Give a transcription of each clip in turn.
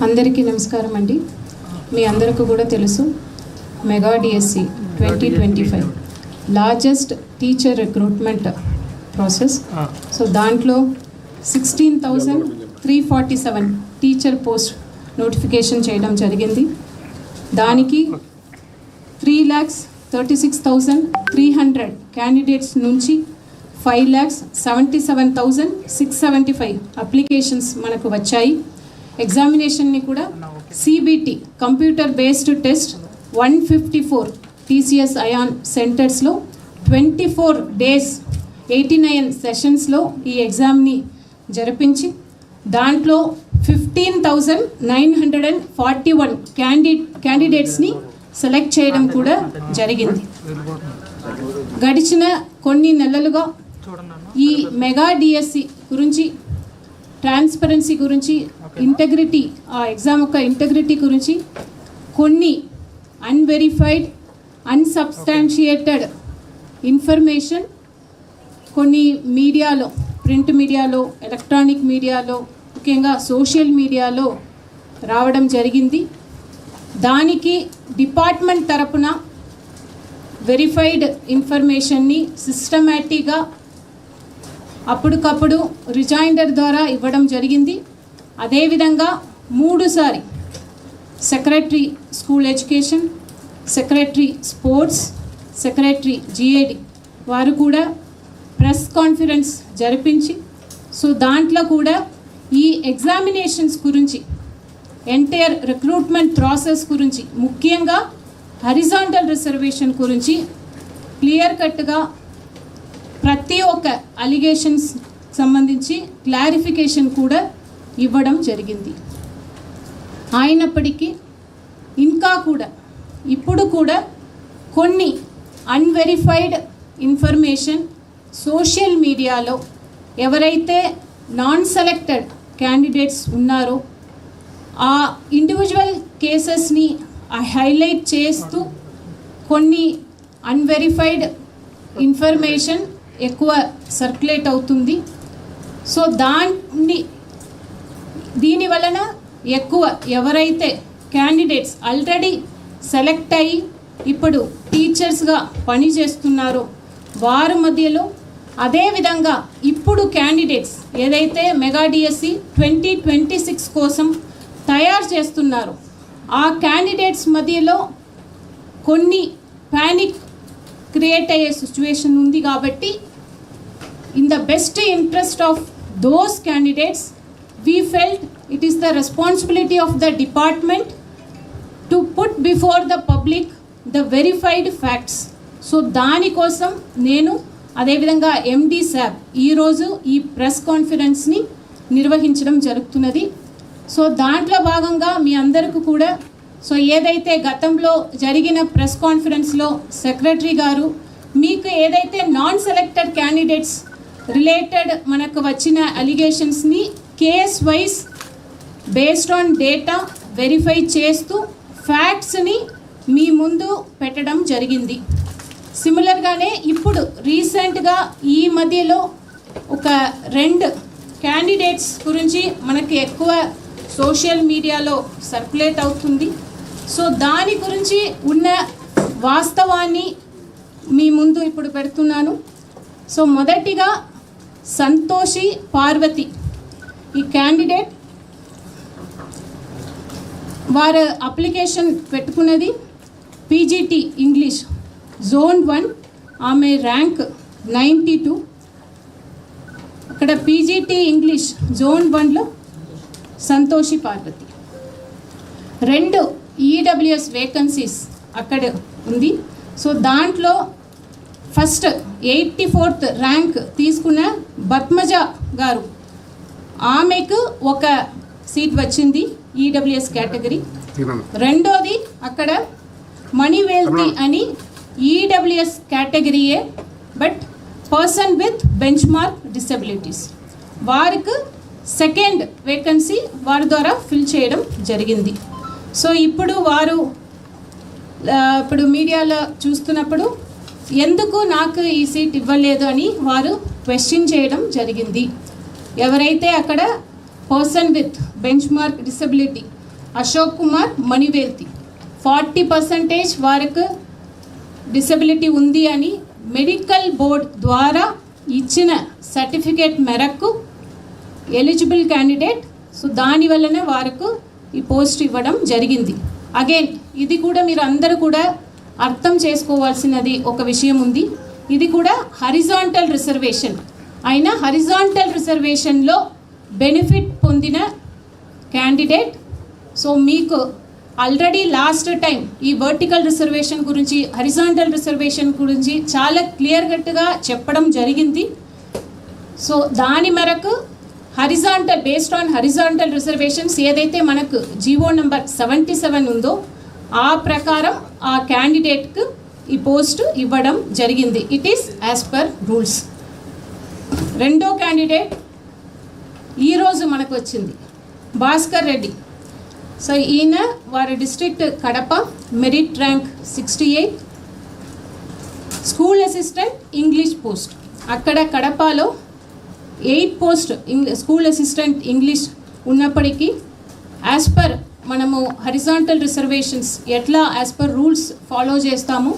అందరికీ నమస్కారం అండి. మీ అందరికీ కూడా తెలుసు mega DSC 2025 largest teacher recruitment process. So దాంట్లో 16,347 టీచర్ పోస్ట్ నోటిఫికేషన్ చేయడం జరిగింది. దానికి 3,36,300 క్యాండిడేట్స్ నుంచి 5,77,675 అప్లికేషన్స్ మనకు వచ్చాయి. ఎగ్జామినేషన్ని కూడా CBT computer based test 154 TCS iON సెంటర్స్లో 24 days 89 సెషన్స్లో ఈ ఎగ్జామ్ని జరిపించి దాంట్లో 15,941 క్యాండిడేట్స్ని సెలెక్ట్ చేయడం కూడా జరిగింది. గడిచిన కొన్ని నెలలుగా ఈ మెగా డిఎస్సి గురించి, ట్రాన్స్పరెన్సీ గురించి, ఇంటెగ్రిటీ, ఆ ఎగ్జామ్ యొక్క ఇంటెగ్రిటీ గురించి కొన్ని అన్వెరిఫైడ్, అన్సబ్స్టాన్షియేటెడ్ ఇన్ఫర్మేషన్ కొన్ని మీడియాలో, ప్రింట్ మీడియాలో, ఎలక్ట్రానిక్ మీడియాలో, ముఖ్యంగా సోషల్ మీడియాలో రావడం జరిగింది. దానికి డిపార్ట్మెంట్ తరపున వెరిఫైడ్ ఇన్ఫర్మేషన్ని సిస్టమేటిక్గా అప్పటికప్పుడు రిజైండర్ ద్వారా ఇవ్వడం జరిగింది. అదేవిధంగా 3 సారి secretary school education, secretary sports, secretary GAD వారు కూడా ప్రెస్ కాన్ఫరెన్స్ జరిపించి, సో దాంట్లో కూడా ఈ ఎగ్జామినేషన్స్ గురించి, ఎంటైర్ రిక్రూట్మెంట్ ప్రాసెస్ గురించి, ముఖ్యంగా హారిజాంటల్ రిజర్వేషన్ గురించి క్లియర్ కట్గా ప్రతి ఒక్క అలిగేషన్స్ సంబంధించి క్లారిఫికేషన్ కూడా ఇవ్వడం జరిగింది. అయినప్పటికీ ఇంకా కూడా ఇప్పుడు కూడా కొన్ని అన్వెరిఫైడ్ ఇన్ఫర్మేషన్ సోషల్ మీడియాలో ఎవరైతే నాన్ సెలెక్టెడ్ క్యాండిడేట్స్ ఉన్నారో ఆ ఇండివిజువల్ కేసెస్ని హైలైట్ చేస్తూ కొన్ని అన్వెరిఫైడ్ ఇన్ఫర్మేషన్ ఎక్కువ సర్క్యులేట్ అవుతుంది. సో దీని వలన ఎక్కువ ఎవరైతే క్యాండిడేట్స్ ఆల్రెడీ సెలెక్ట్ అయ్యి ఇప్పుడు టీచర్స్గా పనిచేస్తున్నారో వారి మధ్యలో, అదేవిధంగా ఇప్పుడు క్యాండిడేట్స్ ఏదైతే మెగా డిఎస్సి 2026 కోసం తయారు చేస్తున్నారో ఆ క్యాండిడేట్స్ మధ్యలో కొన్ని ప్యానిక్ క్రియేట్ అయ్యే సిచ్యువేషన్ ఉంది. కాబట్టి in the best interest of those candidates we felt it is the responsibility of the department to put before the public the verified facts. So దానికోసం నేను అదేవిధంగా ఎండి సాబ్ ఈరోజు ఈ ప్రెస్ కాన్ఫరెన్స్ని నిర్వహించడం జరుగుతున్నది. సో దాంట్లో భాగంగా మీ అందరికీ కూడా, సో ఏదైతే గతంలో జరిగిన ప్రెస్ కాన్ఫరెన్స్లో సెక్రటరీ గారు మీకు ఏదైతే నాన్ సెలెక్టెడ్ క్యాండిడేట్స్ రిలేటెడ్ మనకు వచ్చిన అలిగేషన్స్ని case wise based on data verify చేస్తూ ఫ్యాక్ట్స్ని మీ ముందు పెట్టడం జరిగింది. సిమిలర్గానే ఇప్పుడు రీసెంట్గా ఈ మధ్యలో ఒక 2 క్యాండిడేట్స్ గురించి మనకి ఎక్కువ సోషల్ మీడియాలో సర్క్యులేట్ అవుతుంది. సో దాని గురించి ఉన్న వాస్తవాన్ని మీ ముందు ఇప్పుడు పెడుతున్నాను. సో మొదటిగా సంతోషి పార్వతి ఈ క్యాండిడేట్, వారు అప్లికేషన్ పెట్టుకున్నది పీజీటీ ఇంగ్లీష్ జోన్ 1, ఆమె ర్యాంక్ 92. అక్కడ పీజీటీ ఇంగ్లీష్ జోన్ 1లో సంతోషి పార్వతి. 2 ఈడబ్ల్యూఎస్ వేకెన్సీస్ అక్కడ ఉంది. సో దాంట్లో ఫస్ట్ 84th ర్యాంక్ తీసుకున్న పద్మజ గారు, ఆమెకు ఒక సీట్ వచ్చింది ఈడబ్ల్యూఎస్ కేటగిరీ. రెండోది అక్కడ మణివేల్తి అని ఈడబ్ల్యూఎస్ కేటగిరీయే, but person with bench mark disabilities, వారికి 2nd వేకెన్సీ వారి ద్వారా ఫిల్ చేయడం జరిగింది. సో ఇప్పుడు వారు ఇప్పుడు మీడియాలో చూస్తున్నప్పుడు ఎందుకు నాకు ఈ సీట్ ఇవ్వలేదు అని వారు క్వశ్చన్ చేయడం జరిగింది. ఎవరైతే అక్కడ person with bench mark disability Ashok Kumar Manivelthi 40% వారికి డిసెబిలిటీ ఉంది అని మెడికల్ బోర్డ్ ద్వారా ఇచ్చిన సర్టిఫికేట్ మేరకు ఎలిజిబుల్ క్యాండిడేట్. సో దానివల్లనే వారికి ఈ పోస్ట్ ఇవ్వడం జరిగింది. అగైన్ ఇది కూడా మీరు అందరూ కూడా అర్థం చేసుకోవాల్సినది ఒక విషయం ఉంది. ఇది కూడా హరిజాంటల్ రిజర్వేషన్ అయినా హరిజాంటల్ రిజర్వేషన్లో బెనిఫిట్ పొందిన క్యాండిడేట్. సో మీకు ఆల్రెడీ లాస్ట్ టైం ఈ వర్టికల్ రిజర్వేషన్ గురించి హరిజాంటల్ రిజర్వేషన్ గురించి చాలా క్లియర్ కట్గా చెప్పడం జరిగింది. సో దాని మేరకు horizontal based on horizontal reservations ఏదైతే మనకు జీవో నెంబర్ 77 ఉందో ఆ ప్రకారం ఆ క్యాండిడేట్కు ఈ పోస్ట్ ఇవ్వడం జరిగింది. It is as per rules. రెండో క్యాండిడేట్ ఈరోజు మనకు వచ్చింది భాస్కర్ రెడ్డి. సో ఈయన వారి district Kadapa, merit rank 68, school assistant English post. అక్కడ కడపలో 8 పోస్ట్ స్కూల్ అసిస్టెంట్ ఇంగ్లీష్ ఉన్నప్పటికీ యాజ్ పర్ మనము హరిజాంటల్ రిజర్వేషన్స్ ఎట్లా యాజ్ పర్ రూల్స్ ఫాలో చేస్తాము,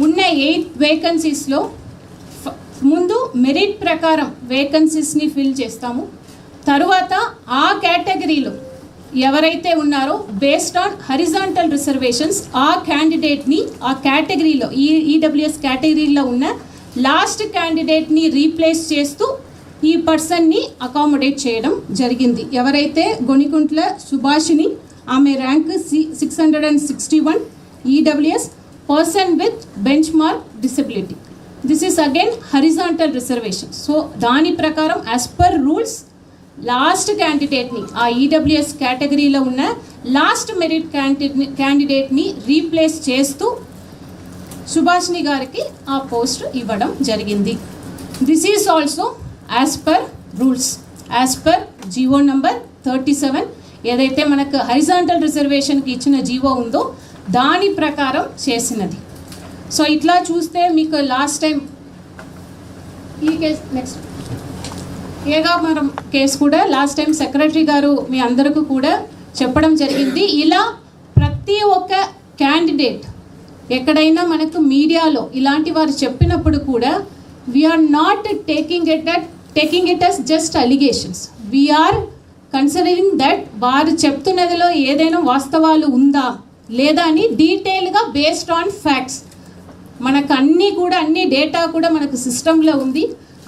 ఉన్న 8 వేకెన్సీస్లో ముందు మెరిట్ ప్రకారం వేకెన్సీస్ని ఫిల్ చేస్తాము. తరువాత ఆ కేటగిరీలో ఎవరైతే ఉన్నారో బేస్డ్ ఆన్ హరిజాంటల్ రిజర్వేషన్స్ ఆ క్యాండిడేట్ని ఆ కేటగిరీలో ఈడబ్ల్యూఎస్ కేటగిరీలో ఉన్న లాస్ట్ క్యాండిడేట్ని రీప్లేస్ చేస్తూ ఈ పర్సన్ని అకామిడేట్ చేయడం జరిగింది. ఎవరైతే గొనికుంట్ల సుభాషిని, ఆమె rank 661, EWS, person with bench mark disability. This is again horizontal reservation. So దాని ప్రకారం యాజ్ పర్ రూల్స్ లాస్ట్ క్యాండిడేట్ని ఆ ఈడబ్ల్యూఎస్ కేటగిరీలో ఉన్న లాస్ట్ మెరిట్ క్యాండిడేట్ని రీప్లేస్ చేస్తూ సుభాషిని గారికి ఆ పోస్ట్ ఇవ్వడం జరిగింది. This is also as per rules, as per GO number 37 ఏదైతే మనకు హరిజాంటల్ రిజర్వేషన్కి ఇచ్చిన జీవో ఉందో దాని ప్రకారం చేసినది. సో ఇట్లా చూస్తే మీకు లాస్ట్ టైం ఈ కేసు నెక్స్ట్ ఏగామరం కేసు కూడా లాస్ట్ టైం సెక్రటరీ గారు మీ అందరికీ కూడా చెప్పడం జరిగింది. ఇలా ప్రతి ఒక్క క్యాండిడేట్ ఎక్కడైనా మనకు మీడియాలో ఇలాంటి వారు చెప్పినప్పుడు కూడా we're not taking it as just allegations. We're considering that వారు చెప్తున్నదిలో ఏదైనా వాస్తవాలు ఉందా లేదా అని డీటెయిల్గా బేస్డ్ ఆన్ ఫ్యాక్ట్స్ మనకు అన్ని డేటా కూడా మనకు సిస్టంలో ఉంది.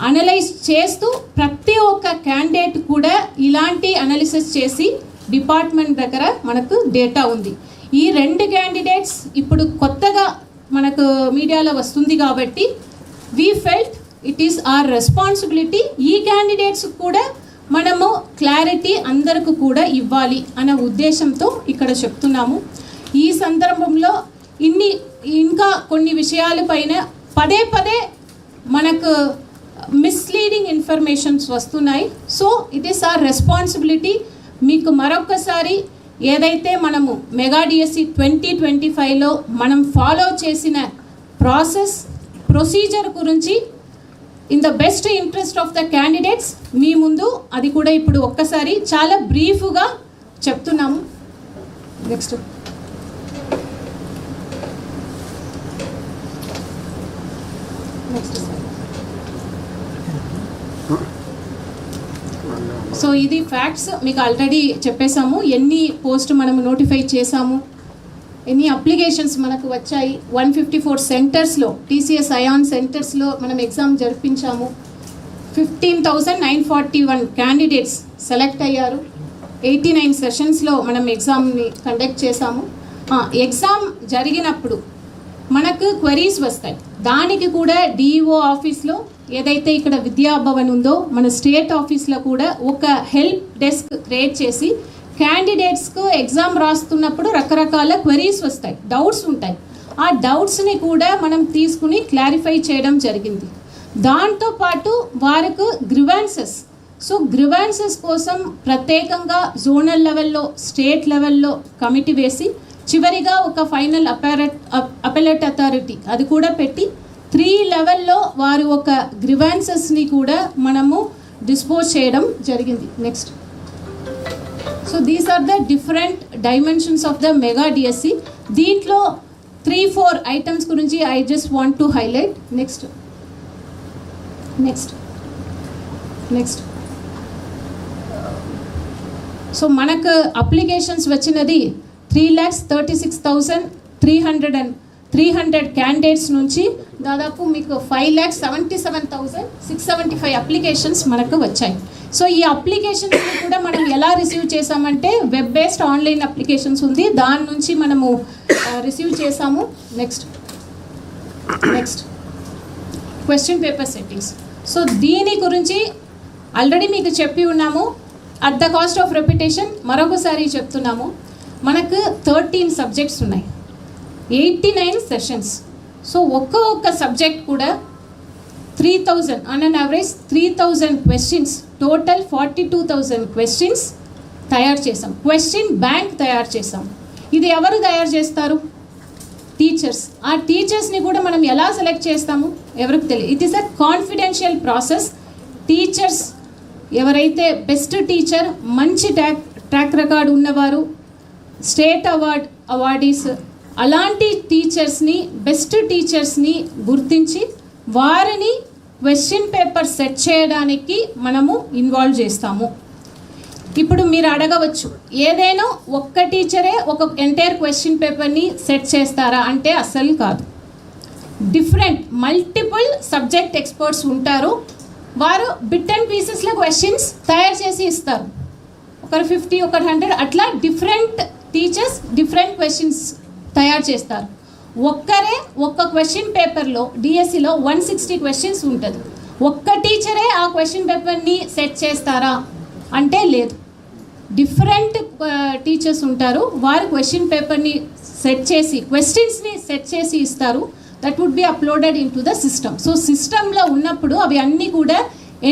అనలైజ్ చేస్తూ ప్రతి ఒక్క క్యాండిడేట్ కూడా ఇలాంటి అనాలిసిస్ చేసి డిపార్ట్మెంట్ దగ్గర మనకు డేటా ఉంది. ఈ 2 క్యాండిడేట్స్ ఇప్పుడు కొత్తగా మనకు మీడియాలో వస్తుంది కాబట్టి we felt it is our responsibility. ఈ క్యాండిడేట్స్ కూడా మనము క్లారిటీ అందరికి కూడా ఇవ్వాలి అనే ఉద్దేశంతో ఇక్కడ చెప్తున్నాము. ఈ సందర్భంలో ఇంకా కొన్ని విషయాలపైన పదే మనకు మిస్లీడింగ్ ఇన్ఫర్మేషన్స్ వస్తున్నాయి. So it is our responsibility. మీకు మరొకసారి ఏదైతే మనము మెగా డిఎస్సి 2025లో మనం ఫాలో చేసిన ప్రొసీజర్ గురించి in the best interest of the candidates మీ ముందు అది కూడా ఇప్పుడు ఒక్కసారి చాలా బ్రీఫ్గా చెప్తున్నాము. నెక్స్ట్ సో ఇది ఫ్యాక్ట్స్ మీకు ఆల్రెడీ చెప్పేశాము. ఎన్ని పోస్ట్ మనము నోటిఫై చేశాము, ఎన్ని అప్లికేషన్స్ మనకు వచ్చాయి. 154 సెంటర్స్లో టీసీఎస్ అయాన్ సెంటర్స్లో మనం ఎగ్జామ్ జరిపించాము. 15,941 క్యాండిడేట్స్ సెలెక్ట్ అయ్యారు. 89 సెషన్స్లో మనం ఎగ్జామ్ని కండక్ట్ చేశాము. ఎగ్జామ్ జరిగినప్పుడు మనకు క్వరీస్ వస్తాయి. దానికి కూడా డిఈఓ ఆఫీస్లో ఏదైతే ఇక్కడ విద్యాభవన్ ఉందో మన స్టేట్ ఆఫీస్లో కూడా ఒక హెల్ప్ డెస్క్ క్రియేట్ చేసి క్యాండిడేట్స్కు ఎగ్జామ్ రాస్తున్నప్పుడు రకరకాల క్వరీస్ వస్తాయి, డౌట్స్ ఉంటాయి. ఆ డౌట్స్ని కూడా మనం తీసుకుని క్లారిఫై చేయడం జరిగింది. దాంతోపాటు వారికి గ్రివాన్సెస్ కోసం ప్రత్యేకంగా జోనల్ లెవెల్లో స్టేట్ లెవెల్లో కమిటీ వేసి చివరిగా ఒక ఫైనల్ అపెలేట్ అథారిటీ అది కూడా పెట్టి 3 లెవెల్లో వారు ఒక గ్రివాన్సెస్ని కూడా మనము డిస్పోజ్ చేయడం జరిగింది. Next so these are the different dimensions of the mega DSC. దీంట్లో 3-4 ఐటమ్స్ గురించి I just want to highlight. Next so మనకు అప్లికేషన్స్ వచ్చినది 3,36,300 క్యాండిడేట్స్ నుంచి దాదాపు మీకు 5,77,675 అప్లికేషన్స్ మనకు వచ్చాయి. సో ఈ అప్లికేషన్స్ కూడా మనం ఎలా రిసీవ్ చేసామంటే వెబ్ బేస్డ్ ఆన్లైన్ అప్లికేషన్స్ ఉంది, దాని నుంచి మనము రిసీవ్ చేసాము. Next question paper settings. So దీని గురించి ఆల్రెడీ మీకు చెప్పి ఉన్నాము. At the cost of reputation మరొకసారి చెప్తున్నాము. మనకు 13 సబ్జెక్ట్స్ ఉన్నాయి, 89 సెషన్స్. సో ఒక్క సబ్జెక్ట్ కూడా 3,000 on an average 3,000 questions, total 42,000 questions తయారు చేసాం. క్వశ్చన్ బ్యాంక్ తయారు చేసాం. ఇది ఎవరు తయారు చేస్తారు? టీచర్స్. ఆ టీచర్స్ని కూడా మనం ఎలా సెలెక్ట్ చేస్తాము ఎవరికి తెలియదు. It is a confidential process. Teachers ఎవరైతే బెస్ట్ టీచర్, మంచి ట్రాక్ రికార్డ్ ఉన్నవారు, స్టేట్ అవార్డీస్, అలాంటి టీచర్స్ని, బెస్ట్ టీచర్స్ని గుర్తించి వారిని క్వశ్చన్ పేపర్ సెట్ చేయడానికి మనము ఇన్వాల్వ్ చేస్తాము. ఇప్పుడు మీరు అడగవచ్చు, ఏదైనా ఒక్క టీచరే ఒక ఎంటైర్ క్వశ్చన్ పేపర్ని సెట్ చేస్తారా అంటే అస్సలు కాదు. డిఫరెంట్ మల్టిపుల్ సబ్జెక్ట్ ఎక్స్పర్ట్స్ ఉంటారు. వారు బిట్ అండ్ పీసెస్లో క్వశ్చన్స్ తయారు చేసి ఇస్తారు. ఒకరు 50, ఒకరు 100, అట్లా డిఫరెంట్ టీచర్స్ డిఫరెంట్ క్వశ్చన్స్ తయారు చేస్తారు. ఒక్కరే ఒక్క క్వశ్చన్ పేపర్లో డిఎస్సిలో 160 క్వశ్చన్స్ ఉంటుంది. ఒక్క టీచరే ఆ క్వశ్చన్ పేపర్ని సెట్ చేస్తారా అంటే లేదు. డిఫరెంట్ టీచర్స్ ఉంటారు, వారు క్వశ్చన్ పేపర్ని సెట్ చేసి క్వశ్చన్స్ని సెట్ చేసి ఇస్తారు. That would be uploaded into the system. So సిస్టంలో ఉన్నప్పుడు అవి అన్నీ కూడా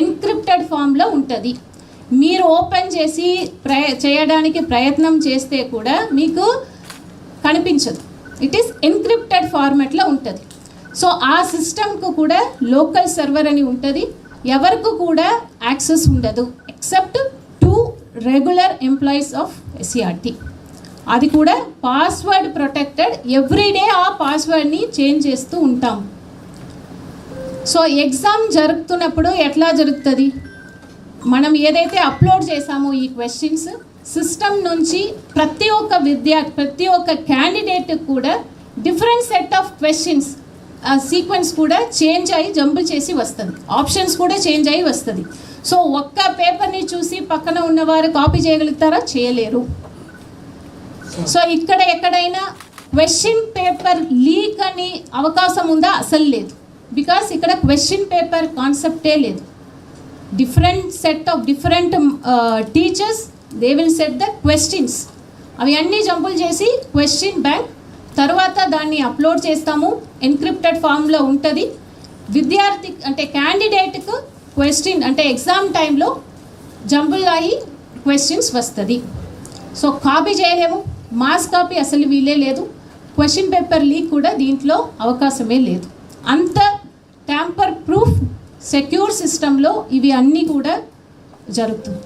ఎన్క్రిప్టెడ్ ఫామ్లో ఉంటుంది. మీరు ఓపెన్ చేసి చేయడానికి ప్రయత్నం చేస్తే కూడా మీకు కనిపించదు. ఇట్ ఈస్ ఎన్క్రిప్టెడ్ ఫార్మాట్లో ఉంటుంది. సో ఆ సిస్టమ్కు కూడా లోకల్ సర్వర్ అని ఉంటుంది. ఎవరికి కూడా యాక్సెస్ ఉండదు except 2 regular employees of SCERT. అది కూడా పాస్వర్డ్ ప్రొటెక్టెడ్. ఎవ్రీడే ఆ పాస్వర్డ్ని చేంజ్ చేస్తూ ఉంటాం. సో ఎగ్జామ్ జరుగుతున్నప్పుడు ఎట్లా జరుగుతుంది? మనం ఏదైతే అప్లోడ్ చేసామో ఈ క్వశ్చన్స్ సిస్టమ్ నుంచి ప్రతి ఒక్క క్యాండిడేట్ కూడా different set of questions sequence కూడా చేంజ్ అయ్యి జంప్ చేసి వస్తుంది. ఆప్షన్స్ కూడా చేంజ్ అయ్యి వస్తుంది. సో ఒక్క పేపర్ని చూసి పక్కన ఉన్నవారు కాపీ చేయగలుగుతారా? చేయలేరు. సో ఇక్కడ ఎక్కడైనా క్వశ్చన్ పేపర్ లీక్ అని అవకాశం ఉందా? అసలు లేదు. బికాస్ ఇక్కడ క్వశ్చన్ పేపర్ కాన్సెప్టే లేదు. Different set of different teachers they will set the questions. అవి అన్నీ జంపులు చేసి క్వశ్చన్ బ్యాంక్ తర్వాత దాన్ని అప్లోడ్ చేస్తాము. ఎన్క్రిప్టెడ్ ఫామ్లో ఉంటుంది. విద్యార్థి అంటే క్యాండిడేట్కు క్వశ్చన్ అంటే ఎగ్జామ్ టైంలో జంపుల్ అయ్యి క్వశ్చన్స్ వస్తుంది. సో కాపీ చేయలేము. మాస్ కాపీ అసలు వీలే లేదు. క్వశ్చన్ పేపర్ లీక్ కూడా దీంట్లో అవకాశమే లేదు. అంత ట్యాంపర్ ప్రూఫ్ సెక్యూర్ సిస్టంలో ఇవి అన్నీ కూడా జరుగుతుంది.